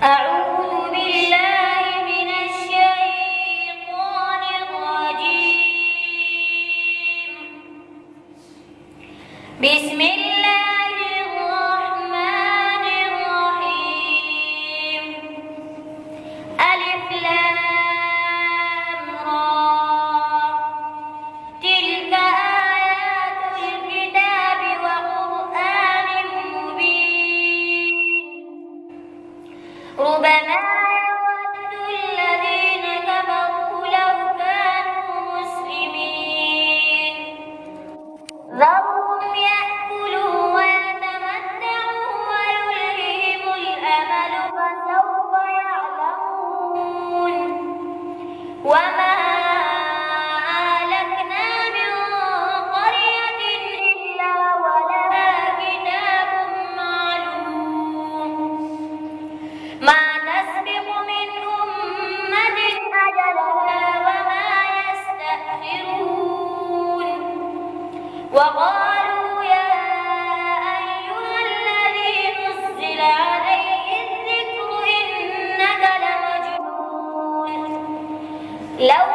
أعوذ بالله من الشيطان الرجيم. بسم الله الرحمن الرحيم. ألف لام را. تلك آيات الكتاب وقرآن مبين. ربما يود الذين كفروا لو كانوا مسلمين. ذرهم يأكلوا ويتمتعوا ويلههم الأمل فسوف يعلمون. وما أهلكنا من قرية إلا ولها كتاب معلوم. ما تسبق من أمة أجلها وما يستأخرون. وقالوا يا أيها الذي نزل عليه الذكر إنك لمجنون. لو